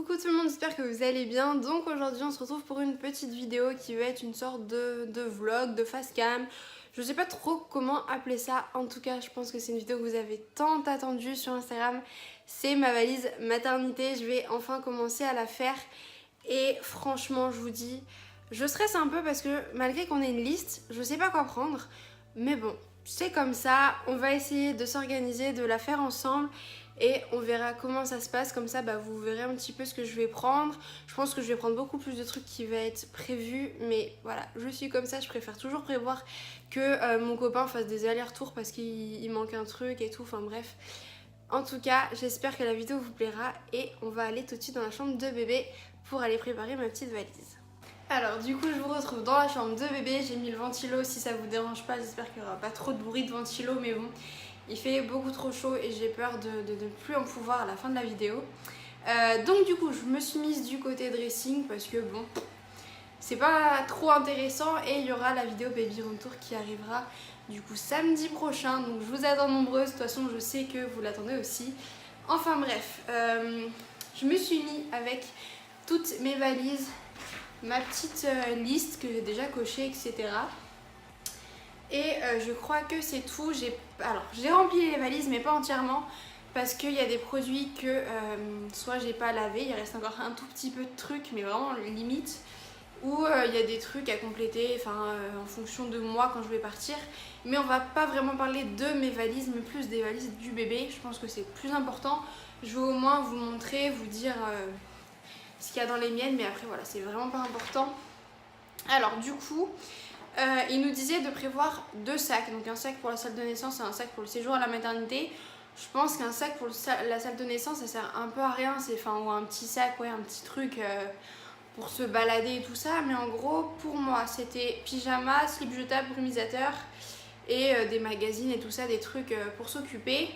Coucou tout le monde, j'espère que vous allez bien. Donc aujourd'hui on se retrouve pour une petite vidéo qui va être une sorte de vlog, de face cam. Je sais pas trop comment appeler ça, en tout cas je pense que c'est une vidéo que vous avez tant attendue sur Instagram. C'est ma valise maternité, je vais enfin commencer à la faire. Et franchement je vous dis, je stresse un peu parce que malgré qu'on ait une liste, je sais pas quoi prendre. Mais bon, c'est comme ça, on va essayer de s'organiser, de la faire ensemble. Et on verra comment ça se passe, comme ça vous verrez un petit peu ce que je vais prendre. Je pense que je vais prendre beaucoup plus de trucs qui va être prévu, mais voilà, je suis comme ça, je préfère toujours prévoir que mon copain fasse des allers-retours parce qu'il manque un truc et tout, enfin bref. En tout cas, j'espère que la vidéo vous plaira et on va aller tout de suite dans la chambre de bébé pour aller préparer ma petite valise. Alors du coup je vous retrouve dans la chambre de bébé, j'ai mis le ventilo si ça vous dérange pas, j'espère qu'il n'y aura pas trop de bruit de ventilo, mais bon. Il fait beaucoup trop chaud et j'ai peur de ne plus en pouvoir à la fin de la vidéo. Donc du coup je me suis mise du côté dressing parce que bon, c'est pas trop intéressant et il y aura la vidéo baby room tour qui arrivera du coup samedi prochain. Donc je vous attends nombreuses, de toute façon je sais que vous l'attendez aussi. Enfin bref, je me suis mis avec toutes mes valises, ma petite liste que j'ai déjà cochée, etc. Et je crois que c'est tout. J'ai rempli les valises mais pas entièrement parce qu'il y a des produits que soit j'ai pas lavé, il reste encore un tout petit peu de trucs mais vraiment limite, ou il y a des trucs à compléter en fonction de moi quand je vais partir. Mais on va pas vraiment parler de mes valises mais plus des valises du bébé, je pense que c'est plus important. Je vais au moins vous montrer, vous dire ce qu'il y a dans les miennes, mais après voilà, c'est vraiment pas important. Alors du coup il nous disait de prévoir 2 sacs, donc un sac pour la salle de naissance et un sac pour le séjour à la maternité. Je pense qu'un sac pour la salle de naissance ça sert un peu à rien, ou un petit sac, ouais, un petit truc pour se balader et tout ça. Mais en gros pour moi c'était pyjama, slip jetable, brumisateur et des magazines et tout ça, des trucs pour s'occuper.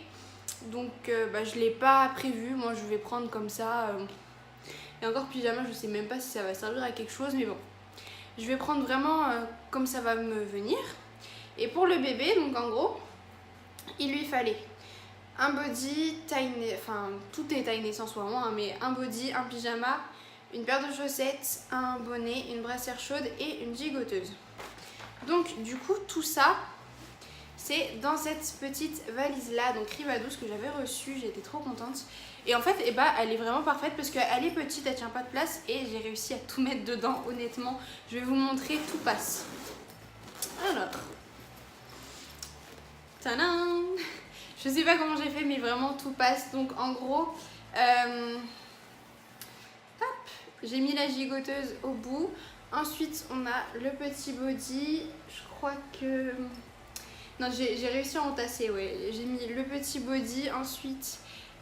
Donc je l'ai pas prévu, moi je vais prendre comme ça. Et encore pyjama, je sais même pas si ça va servir à quelque chose, mais bon. Je vais prendre vraiment comme ça va me venir. Et pour le bébé, donc en gros, il lui fallait un body, tout est taille naissance ou moins, mais un body, un pyjama, une paire de chaussettes, un bonnet, une brassière chaude et une gigoteuse. Donc du coup, tout ça, c'est dans cette petite valise là, donc Rivadouce, que j'avais reçue, j'étais trop contente. Et en fait, elle est vraiment parfaite parce qu'elle est petite, elle tient pas de place et j'ai réussi à tout mettre dedans, honnêtement. Je vais vous montrer, tout passe. Alors, tadam! Je sais pas comment j'ai fait, mais vraiment tout passe. Donc en gros, j'ai mis la gigoteuse au bout. Ensuite, on a le petit body. Je crois que... Non, j'ai réussi à entasser, ouais. J'ai mis le petit body, ensuite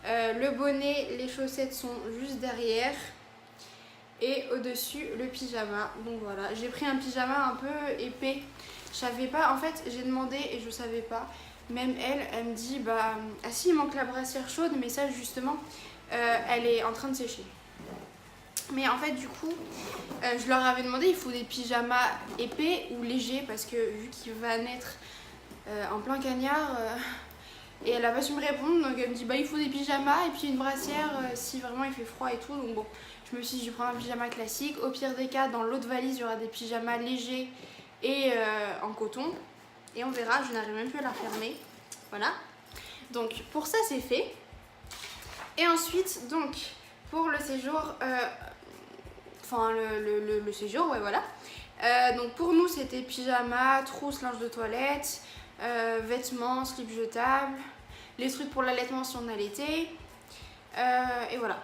le bonnet, les chaussettes sont juste derrière. Et au-dessus, le pyjama. Donc voilà, j'ai pris un pyjama un peu épais. Je savais pas, en fait, j'ai demandé et je savais pas. Même elle me dit, ah si, il manque la brassière chaude, mais ça justement, elle est en train de sécher. Mais en fait du coup je leur avais demandé, il faut des pyjamas épais ou légers parce que vu qu'il va naître en plein cagnard et elle a pas su me répondre, donc elle me dit il faut des pyjamas et puis une brassière si vraiment il fait froid et tout. Donc bon, je me suis dit je vais prendre un pyjama classique, au pire des cas dans l'autre valise il y aura des pyjamas légers et en coton et on verra, je n'arrive même plus à la fermer. Voilà, donc pour ça c'est fait. Et ensuite donc pour le séjour le séjour, ouais voilà. Donc pour nous c'était pyjama, trousse, linge de toilette, vêtements, slip jetable, les trucs pour l'allaitement si on allaitait, et voilà.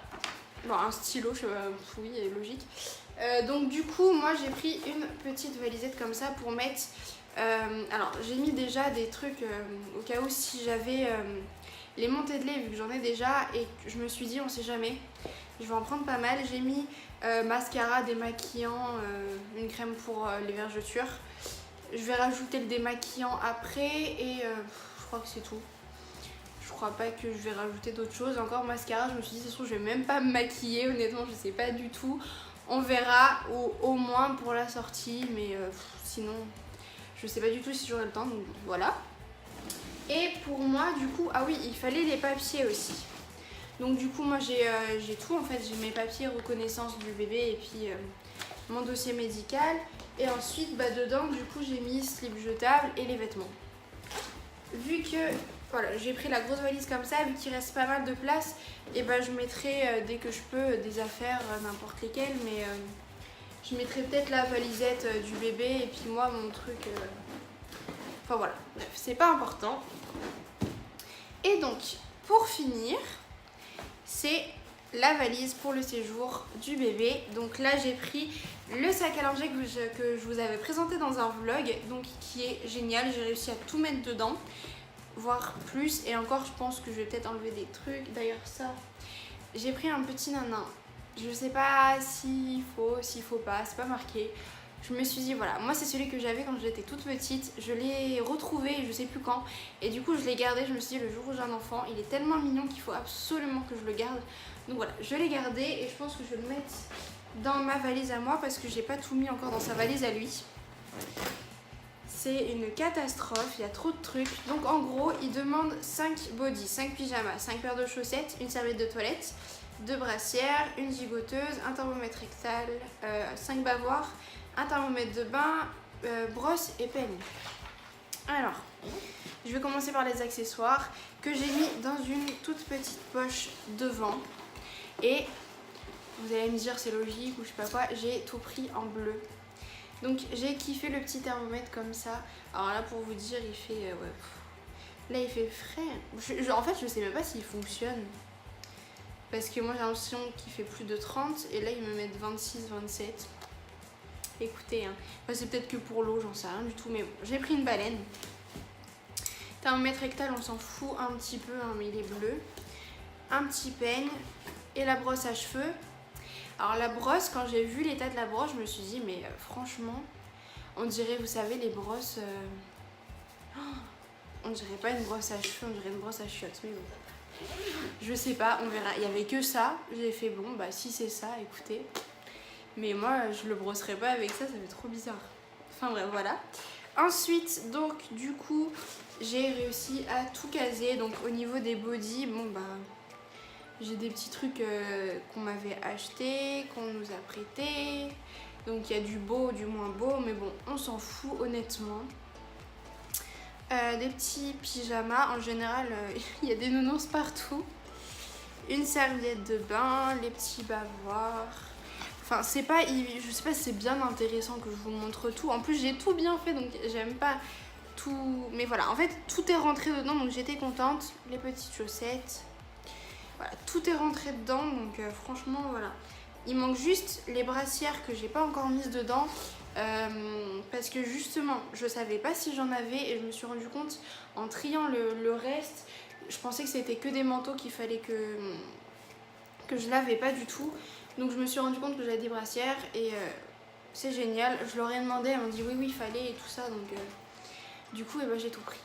Bon, un stylo, je sais pas, oui, logique. Donc du coup moi j'ai pris une petite valisette comme ça pour mettre, alors j'ai mis déjà des trucs au cas où si j'avais les montées de lait, vu que j'en ai déjà, et je me suis dit on sait jamais, je vais en prendre pas mal. J'ai mis mascara, démaquillant, une crème pour les vergetures. Je vais rajouter le démaquillant après et je crois que c'est tout. Je crois pas que je vais rajouter d'autres choses. Encore mascara, je me suis dit, c'est sûr, je vais même pas me maquiller, honnêtement, je sais pas du tout. On verra, ou au moins pour la sortie, mais sinon, je sais pas du tout si j'aurai le temps, donc voilà. Et pour moi, du coup, ah oui, il fallait les papiers aussi. Donc du coup moi j'ai tout en fait, j'ai mes papiers reconnaissance du bébé et puis mon dossier médical. Et ensuite dedans du coup j'ai mis slip jetable et les vêtements. Vu que voilà, j'ai pris la grosse valise comme ça, vu qu'il reste pas mal de place, et je mettrai dès que je peux des affaires, n'importe lesquelles, mais je mettrai peut-être la valisette du bébé et puis moi mon truc. Enfin voilà, bref, c'est pas important. Et donc, pour finir, c'est la valise pour le séjour du bébé. Donc là, j'ai pris le sac à langer que je vous avais présenté dans un vlog, donc qui est génial. J'ai réussi à tout mettre dedans, voire plus. Et encore, je pense que je vais peut-être enlever des trucs. D'ailleurs, ça, j'ai pris un petit nanin. Je sais pas s'il faut pas, c'est pas marqué. Je me suis dit voilà, moi c'est celui que j'avais quand j'étais toute petite, je l'ai retrouvé je sais plus quand et du coup je l'ai gardé, je me suis dit le jour où j'ai un enfant, il est tellement mignon qu'il faut absolument que je le garde. Donc voilà, je l'ai gardé et je pense que je vais le mettre dans ma valise à moi parce que j'ai pas tout mis encore dans sa valise à lui. C'est une catastrophe, il y a trop de trucs. Donc en gros, il demande 5 bodys, 5 pyjamas, 5 paires de chaussettes, une serviette de toilette, 2 brassières, une gigoteuse, un thermomètre rectal, 5 bavoirs, un thermomètre de bain, brosse et peigne. Alors, je vais commencer par les accessoires que j'ai mis dans une toute petite poche devant. Et vous allez me dire c'est logique ou je sais pas quoi, j'ai tout pris en bleu. Donc j'ai kiffé le petit thermomètre comme ça. Alors là pour vous dire il fait... là il fait frais. En fait je sais même pas s'il fonctionne. Parce que moi j'ai l'impression qu'il fait plus de 30 et là ils me mettent 26, 27. Écoutez, hein. Enfin, c'est peut-être que pour l'eau, j'en sais rien du tout, mais bon, j'ai pris une baleine. Thermomètre rectal, on s'en fout un petit peu, hein, mais il est bleu. Un petit peigne et la brosse à cheveux. Alors la brosse, quand j'ai vu l'état de la brosse, je me suis dit, mais franchement, on dirait, vous savez, les brosses... on dirait pas une brosse à cheveux, on dirait une brosse à chiottes, mais bon. Je sais pas, on verra. Il y avait que ça, j'ai fait, bon, si c'est ça, écoutez... Mais moi, je le brosserai pas avec ça, ça fait trop bizarre. Enfin bref, voilà. Ensuite, donc, du coup, j'ai réussi à tout caser. Donc, au niveau des bodys, j'ai des petits trucs qu'on m'avait achetés, qu'on nous a prêtés. Donc, il y a du beau, du moins beau, mais bon, on s'en fout, honnêtement. Des petits pyjamas, en général, il y a des nounours partout. Une serviette de bain, les petits bavoirs... Enfin, c'est pas, je sais pas si c'est bien intéressant que je vous montre tout. En plus, j'ai tout bien fait, donc j'aime pas tout. Mais voilà, en fait, tout est rentré dedans, donc j'étais contente. Les petites chaussettes. Voilà, tout est rentré dedans, donc franchement, voilà. Il manque juste les brassières que j'ai pas encore mises dedans. Parce que justement, je savais pas si j'en avais et je me suis rendu compte en triant le reste. Je pensais que c'était que des manteaux qu'il fallait que je l'avais pas du tout. Donc je me suis rendu compte que j'avais des brassières et c'est génial. Je leur ai demandé, elles m'ont dit oui, il fallait et tout ça. Donc du coup, j'ai tout pris.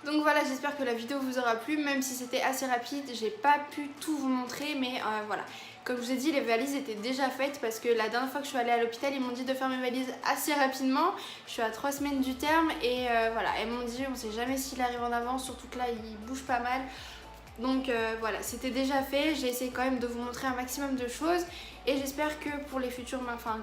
Donc voilà, j'espère que la vidéo vous aura plu, même si c'était assez rapide. J'ai pas pu tout vous montrer, mais voilà. Comme je vous ai dit, les valises étaient déjà faites parce que la dernière fois que je suis allée à l'hôpital, ils m'ont dit de faire mes valises assez rapidement. Je suis à 3 semaines du terme et voilà, elles m'ont dit on sait jamais s'il arrive en avance, surtout que là il bouge pas mal. Donc voilà, c'était déjà fait, j'ai essayé quand même de vous montrer un maximum de choses et j'espère que pour les futures,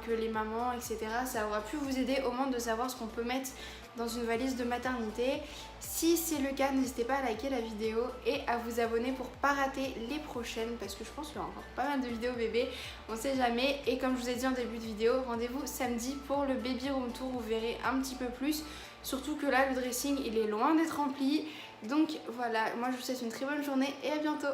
que les mamans, etc., ça aura pu vous aider au moins de savoir ce qu'on peut mettre dans une valise de maternité. Si c'est le cas, n'hésitez pas à liker la vidéo et à vous abonner pour pas rater les prochaines parce que je pense qu'il y aura encore pas mal de vidéos bébés, on sait jamais. Et comme je vous ai dit en début de vidéo, rendez-vous samedi pour le baby room tour, vous verrez un petit peu plus. Surtout que là, le dressing, il est loin d'être rempli. Donc voilà, moi je vous souhaite une très bonne journée et à bientôt.